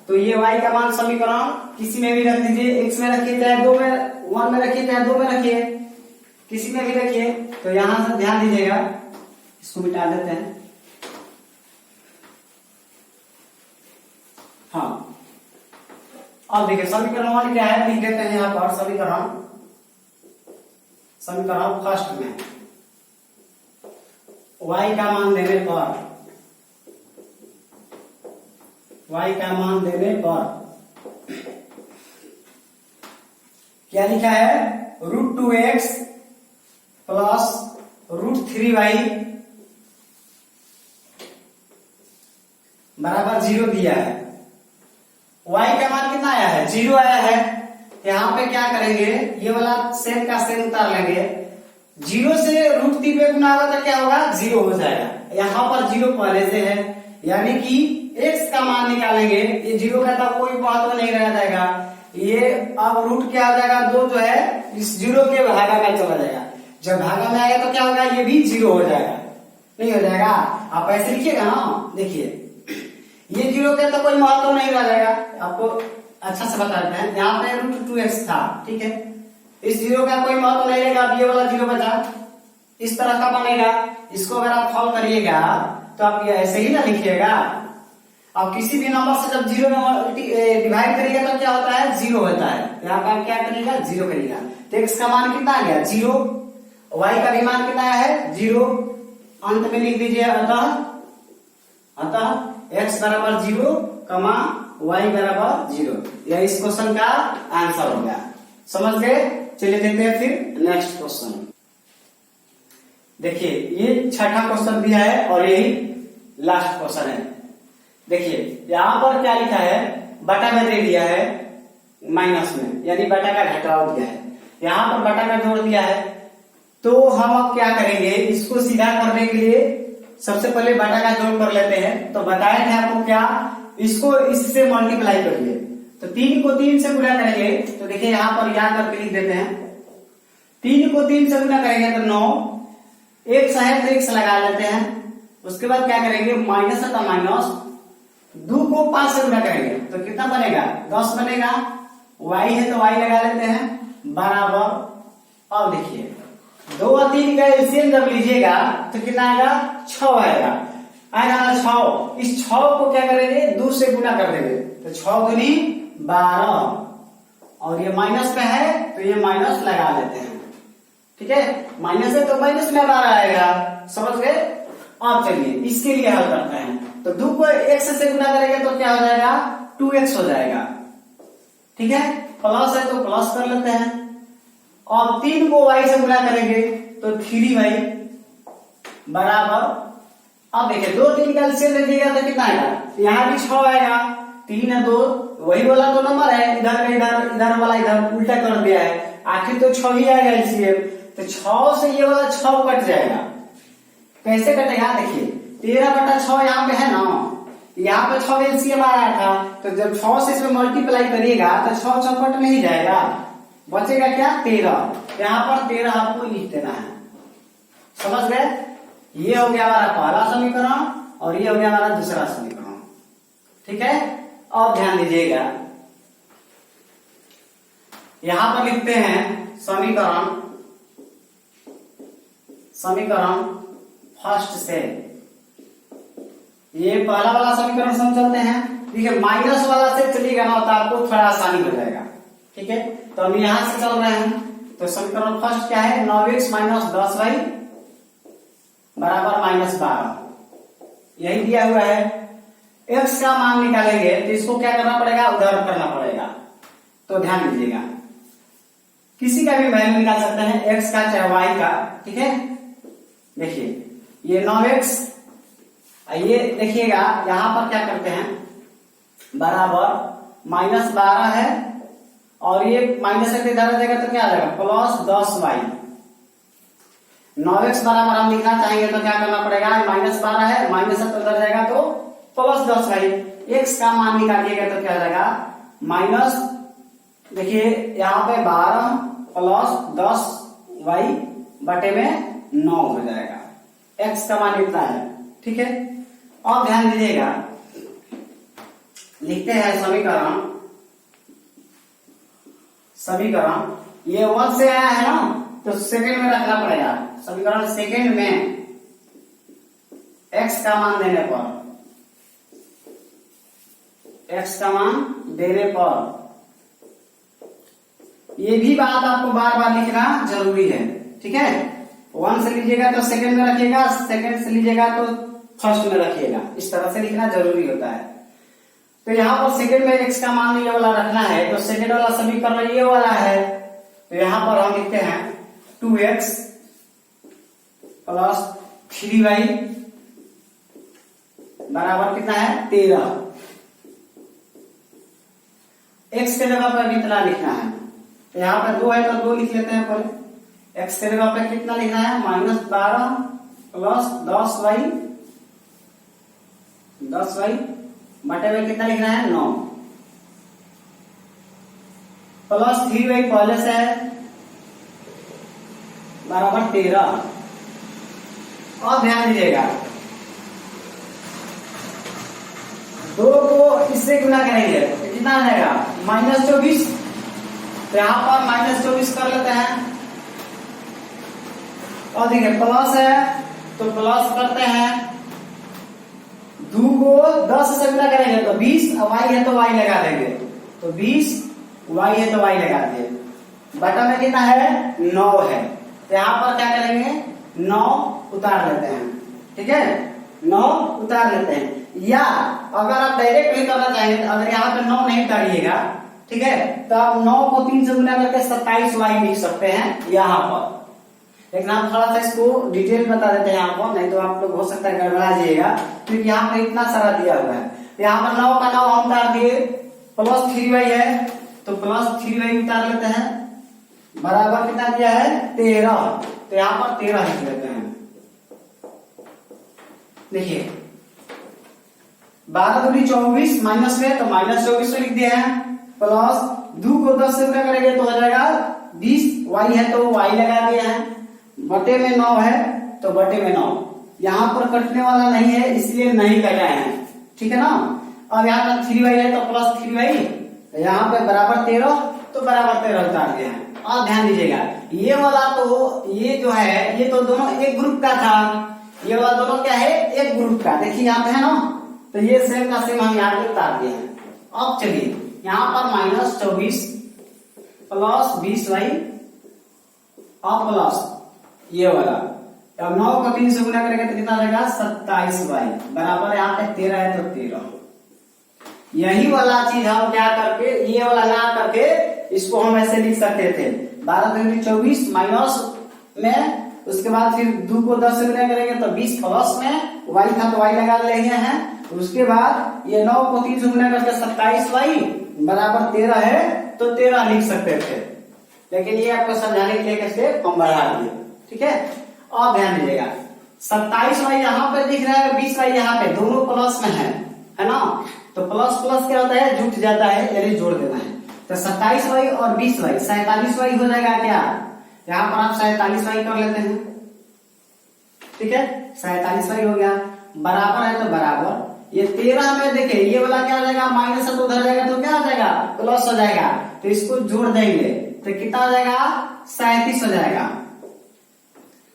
तो ये y का मान समीकरण किसी में भी रख दीजिए, x में रखिए चाहे 2 में, 1 में रखिए चाहे 2 में रखिए, किसी में भी रखिए। तो यहां से ध्यान दीजिएगा, इसको मिटा देते हैं। हाँ, अब देखिए समीकरण 1 क्या है, लिख देते हैं यहाँ पर समीकरण फर्स्ट में y का मान देने पर, क्या लिखा है, √2x प्लस √3y बराबर 0 दिया है। y का मान कितना आया है, 0 आया है। यहाँ पे क्या करेंगे, ये वाला सेम का सेम उतार लेंगे, 0 से √3 पे गुना होगा तो क्या होगा, 0 हो जाएगा। यहाँ पर 0 पहले से है, यानी कि x का मान निकालेंगे, ये 0 का तो कोई महत्व नहीं रह जाएगा। ये अब रूट क्या हो जाएगा, 2 जो है इस 0 के भागा में चला जाएगा। जब भागा में आएगा तो क्या होगा, ये भी 0 हो जाएगा, नहीं हो जाएगा। आप ऐसे लिखिएगा ना, देखिए ये 0 का तो कोई महत्व नहीं रह जाएगा। आपको अच्छा से बता देते हैं, यहाँ पे √2x था, ठीक है, इस 0 का कोई महत्व नहीं रहेगा। अब ये वाला 0 बचा, इस तरह का बनेगा। इसको अगर आप सॉल्व करिएगा तो आप ये ऐसे ही ना लिखिएगा। अब किसी भी नंबर से जब 0 में डिवाइड करिएगा तो क्या होता है, 0 होता है। यहाँ पर क्या करिएगा, 0 करिएगा। तो x का मान कितना आ गया, 0, y का भी मान कितना है, 0। अंत में लिख दीजिए अतः x बराबर 0, y बराबर 0। यह इस क्वेश्चन का आंसर होगा। समझ गए। चलिए देखते हैं फिर नेक्स्ट क्वेश्चन। देखिए ये छठा क्वेश्चन दिया है और यही लास्ट क्वेश्चन है। देखिए यहाँ पर क्या लिखा है, बटा में दे दिया है माइनस में, यानी बटा का घटाव दिया है। यहाँ पर बटा का जोड़ दिया है, तो हम अब क्या करेंगे, इसको सीधा करने के लिए सबसे पहले बटा का जोड़ कर लेते हैं। तो बताया थे आपको क्या, इसको इससे मल्टीप्लाई करिए। तो 3 को 3 से गुणा करेंगे, तो देखिए यहाँ पर याद करके लिख देते हैं। 3 को 3 से गुणा करेंगे तो 9, x है तो x लगा लेते हैं, उसके बाद क्या करेंगे, माइनस है तो माइनस, 2 को 5 से गुना करेंगे तो कितना बनेगा, 10 बनेगा। y है तो y लगा लेते हैं बराबर, अब देखिए 2 और 3 का एलसीएम जब लीजिएगा तो कितना आएगा, 6 आएगा। आएगा ना 6, इस 6 को क्या करेंगे, 2 से गुना कर देंगे तो 6 दूनी 12, और ये माइनस पे है तो ये माइनस लगा लेते हैं। ठीक है, माइनस है तो माइनस में 12 आएगा, समझ गए। अब चलिए इसके लिए हल करते हैं, तो 2 को x से गुना करेंगे तो क्या हो जाएगा, 2x हो जाएगा। ठीक है, प्लस है तो प्लस कर लेते हैं, और 3 को y से गुना करेंगे तो 3y बराबर, अब देखिए 2 3 का एलसीएम ले लीजिएगा तो कितना आएगा, यहाँ भी 6 आएगा, 3 है 2, वही वाला तो नंबर है, इधर इधर इधर वाला इधर उल्टा कर दिया है, आखिर तो 6 ही आएगा एलसीएम, तो 6 से ये वाला 6 कट जाएगा। कैसे कटेगा, देखिए 13/6 यहाँ पे है ना, यहाँ पे 6 एलसीएम आ रहा था, तो जब 6 से इसमें मल्टीप्लाई करिएगा तो 6 6 कट नहीं जाएगा, बचेगा क्या, 13। यहाँ पर 13 आपको लिख देना है, समझ गए। ये हो गया हमारा पहला समीकरण और ये हो गया हमारा दूसरा समीकरण। ठीक है, अब ध्यान दीजिएगा, यहां पर लिखते हैं समीकरण फर्स्ट से, ये पहला वाला समीकरण समझते हैं। देखिए माइनस वाला से चलिएगा ना तो आपको थोड़ा आसानी हो जाएगा। ठीक है, तो हम यहां से चल रहे हैं, तो समीकरण फर्स्ट क्या है, 9x माइनस 10y बराबर -12, यही दिया हुआ है। x का मान निकालेंगे तो इसको क्या करना पड़ेगा, उधर करना पड़ेगा, तो ध्यान दीजिएगा किसी का भी वैल्यू निकाल सकते हैं, x का चाहे y का। ठीक है, देखिए ये 9x, ये देखिएगा यहां पर क्या करते हैं, बराबर -12 है और ये माइनस से इधर आ जाएगा तो क्या आ जाएगा, प्लस 10y। 9x बराबर हम लिखना चाहेंगे तो क्या करना पड़ेगा, -12 है, माइनस से तो उधर जाएगा तो प्लस 10y। x का मान निकालिएगा तो क्या आ जाएगा, माइनस, देखिए यहाँ पे 12 प्लस 10y बटे में 9 हो जाएगा, x का मान इतना है। ठीक है, और ध्यान दीजिएगा, लिखते हैं समीकरण ये 1 से आया है ना, तो सेकंड में रखना पड़ेगा। समीकरण सेकंड में x का मान देने पर ये भी बात आपको बार बार लिखना जरूरी है। ठीक है, 1 से लीजिएगा तो सेकंड में रखिएगा, सेकंड से लीजिएगा तो फर्स्ट में रखिएगा, इस तरह से लिखना जरूरी होता है। तो यहाँ पर सेकंड में x का मान ये वाला रखना है, तो सेकंड वाला समीकरण ये वाला है, तो यहाँ पर हम लिखते हैं 2x प्लस 3y बराबर कितना है, 13। x के जगह पर कितना लिखना है, तो यहाँ पे 2 है तो 2 लिख लेते हैं पहले। x के जगह पे कितना लिखना है, -12 प्लस 10y बटे में कितना लिखना है, 9 प्लस 3y पहले से है बराबर 13। और ध्यान दीजिएगा 2 को इससे गुना करेंगे तो कितना आ जाएगा, -24। तो यहाँ पर -24 कर लेते हैं, और देखिए प्लस है तो प्लस करते हैं, 2 को 10 से गुना करेंगे तो 20, y है तो y लगा देंगे, तो 20, y है तो y लगा दिए, बटा में कितना है, 9 है, तो यहाँ पर क्या करेंगे, 9 उतार लेते हैं। ठीक है, 9 उतार लेते हैं, या अगर आप डायरेक्ट भी करना चाहेंगे, अगर यहाँ पे 9 नहीं उतारिएगा, ठीक है, तो आप 9 को 3 से गुना करके 27y लिख सकते हैं यहाँ पर। लेकिन आप थोड़ा सा इसको डिटेल बता देते हैं यहाँ पर, नहीं तो आप लोग हो सकता है गड़बड़ा जाइएगा, क्योंकि यहाँ पर इतना सारा दिया हुआ है। यहाँ पर 9 का 9 हम उतार दिए, प्लस 3y है तो प्लस 3y उतार लेते हैं, बराबर कितना दिया है, 13, तो यहाँ पर 13 लिख लेते हैं। देखिए 12 दूनी 24, माइनस में तो -24 लिख दिया है, प्लस 2 को 10 से गुना करेंगे तो हो जाएगा 20, y है तो y लगा दिया है, बटे में 9 है तो बटे में 9, यहाँ पर कटने वाला नहीं है इसलिए नहीं कटा है, ठीक है ना। अब यहाँ पर 3y है तो प्लस 3y, यहाँ पे बराबर 13 तो बराबर 13 उतार दिया है। और ध्यान दीजिएगा ये वाला तो ये जो है ये तो दोनों एक ग्रुप का था, ये वाला दोनों क्या है एक ग्रुप का, देखिए यहाँ पे है ना, तो ये सेम का सेम हम यहाँ पे उतार दिए हैं। अब चलिए यहाँ पर -24 प्लस 20y और प्लस ये वाला, अब 9 को 3 से गुना करेंगे तो कितना रहेगा 27y बराबर यहाँ पे 13 है तो 13। यही वाला चीज हम क्या करके ये वाला ना करके इसको हम ऐसे लिख सकते थे 12 दूनी 24 माइनस में, उसके बाद फिर 2 को 10 से गुना करेंगे तो 20 प्लस में y था तो y लगा रहे हैं, उसके बाद ये 9 को 3 से गुना करके 27y बराबर 13 है तो 13 लिख सकते थे, लेकिन ये आपको समझाने के लिए कैसे हम बढ़ा दिए, ठीक है। और ध्यान दीजिएगा 27y यहाँ पे दिख रहा है, 20y यहाँ पे, दोनों प्लस में है ना, तो प्लस प्लस क्या होता है जुट जाता है यानी जोड़ देना है, तो 27y और 20y 47y हो जाएगा क्या, यहाँ पर आप 47y कर लेते हैं, ठीक है 47y हो गया, बराबर है तो बराबर ये 13 में देखिए ये वाला क्या हो जाएगा माइनस है तो उधर जाएगा तो क्या हो जाएगा प्लस हो जाएगा, तो इसको जोड़ देंगे तो कितना हो जाएगा 37 हो जाएगा।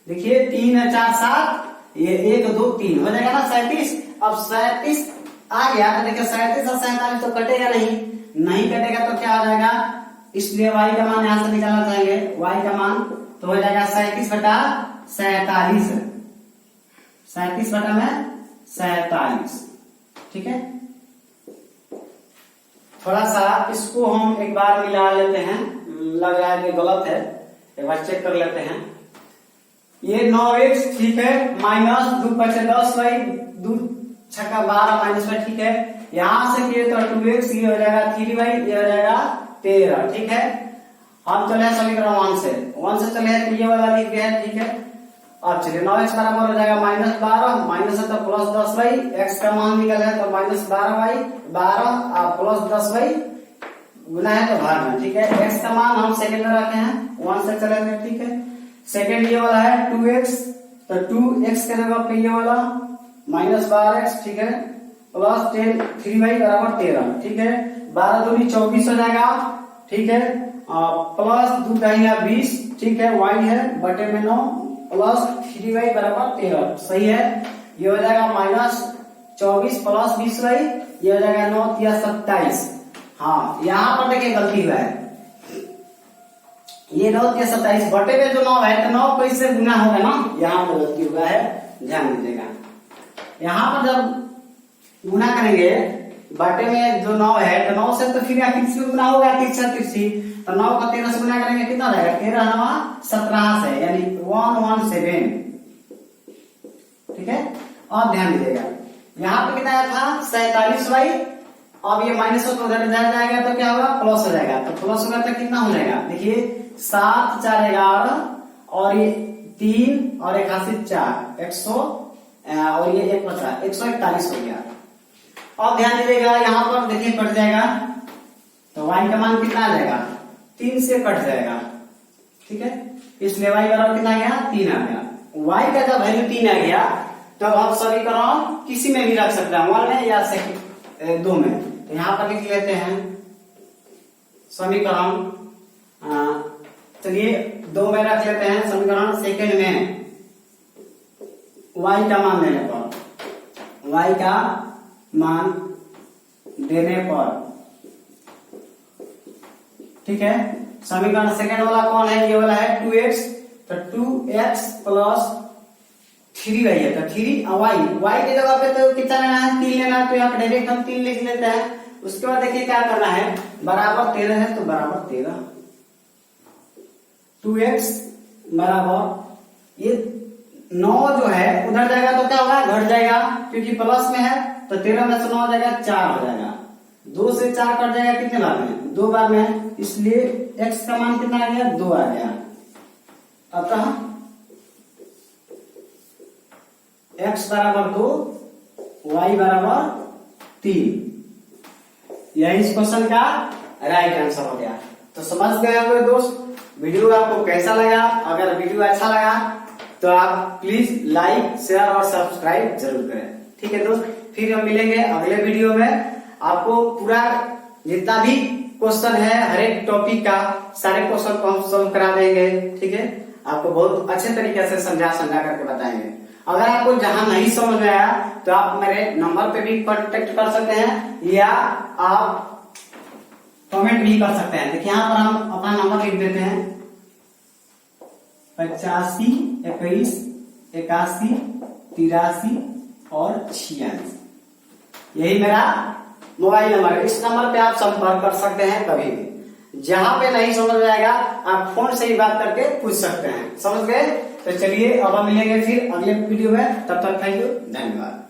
देखिए 3 4 7 ये 1 2 3 हो जाएगा ना 37। अब 37 आ गया तो देखिए 37 और 47 तो कटेगा नहीं कटेगा तो क्या हो जाएगा, इसलिए y का मान यहां से निकालना चाहेंगे, y का मान तो हो जाएगा 37 बटा 47, 37 बटा में 47, ठीक है। थोड़ा सा इसको हम एक बार मिला लेते हैं, लग रहा है कि गलत है, एक बार चेक कर लेते हैं। ये 9x ठीक है, माइनस 2 5 10y 2 छक्का 12 माइनस में, ठीक है। यहां से किए तो 2x ये हो जाएगा 3y ये हो जाएगा 13, ठीक है। हम चले समीकरण 1 से चले तो ये वाला लिख दिया है, ठीक है। अब चलिए 9x बराबर हो जाएगा -12 माइनस है तो प्लस 10y, x का मान निकला है तो -12y 12 और प्लस 10y गुना है तो भाग में, ठीक है। x का मान हम सेकंड में रखे हैं 1 से चलेंगे, ठीक है। सेकंड ये वाला है 2x तो 2x के जगह पे ये वाला -12x, ठीक है, प्लस 3y बराबर 13, ठीक है। 12 दूनी 24 हो जाएगा, ठीक है, प्लस 2 दहिया 20, ठीक है, y है बटे में 9 प्लस 3y बराबर 13, सही है। ये हो जाएगा -24 प्लस 20y ये हो जाएगा 9 या 27। हाँ यहाँ पर देखिए गलती हुआ है, ये 9 या 27 बटे में जो 9 है तो 9 कैसे गुना होगा ना, यहाँ पर गलती हुआ है, ध्यान दीजिएगा। यहाँ पर जब गुना करेंगे बटे में जो 9 है तो 9 से तो फिर किसी में गुना होगा तिरछी, तो 9 का 13 से गुना करेंगे कितना हो जाएगा 13 9 17 से यानी 117, ठीक है। और ध्यान दीजिएगा यहाँ पे कितना आया था 47y, अब ये माइनस तो उधर जाएगा तो क्या होगा प्लस हो जाएगा, तो प्लस होगा तो कितना हो जाएगा, देखिए 7 4 11 और ये 3 और 1 हाथ से 4 100 और ये 1 बचा 141 हो गया। अब ध्यान दीजिएगा यहाँ पर देखिए कट जाएगा तो y का मान कितना आ जाएगा 3 से कट जाएगा, ठीक है, इसलिए y बराबर कितना आ गया 3 आ गया। y का जब वैल्यू 3 आ गया तो आप समीकरण किसी में भी रख सकते हैं 1 में या 2 में, तो यहाँ पर लिख लेते हैं समीकरण, चलिए 2 में रख लेते हैं समीकरण सेकंड में, y का मान देने पर, y का मान देने पर, ठीक है। समीकरण सेकंड वाला कौन है, ये वाला है 2x, तो 2x प्लस 3y है तो 3y की जगह पे तो कितना लेना है 3 लेना है, तो यहाँ पे डायरेक्ट हम 3 लिख लेते हैं। उसके बाद देखिए क्या करना है, बराबर 13 है तो बराबर 13, 2x बराबर ये 9 जो है उधर जाएगा तो क्या होगा घट जाएगा क्योंकि प्लस में है, तो 13 में से 9 हो जाएगा 4 हो जाएगा, 2 से 4 कट जाएगा कितने बार में 2 बार में, इसलिए x का मान कितना आ गया 2 आ गया। अतः x बराबर 2 y बराबर 3, यही इस क्वेश्चन का राइट आंसर हो गया। तो समझ गए होंगे दोस्त, वीडियो आपको कैसा लगा, अगर वीडियो अच्छा लगा तो आप प्लीज लाइक शेयर और सब्सक्राइब जरूर करें। ठीक है दोस्त, फिर हम मिलेंगे अगले वीडियो में। आपको पूरा जितना भी क्वेश्चन है हर एक टॉपिक का सारे क्वेश्चन को हम सॉल्व करा देंगे। ठीक है, आपको बहुत अच्छे तरीके से समझा करके बताएंगे। अगर आपको जहां नहीं समझ में आया तो आप मेरे नंबर पे भी कांटेक्ट कर सकते हैं या आप कमेंट भी कर सकते हैं। देखिए यहाँ पर हम अपना नंबर लिख देते हैं 85 21 81 83 और 86। यही मेरा मोबाइल नंबर है। इस नंबर पे आप संपर्क कर सकते हैं कभी भी। जहां पे नहीं समझ में आएगा आप फोन से ही बात करके पूछ सकते हैं। समझ गए? तो चलिए अब हम मिलेंगे फिर अगले वीडियो में। तब तक थैंक यू, धन्यवाद।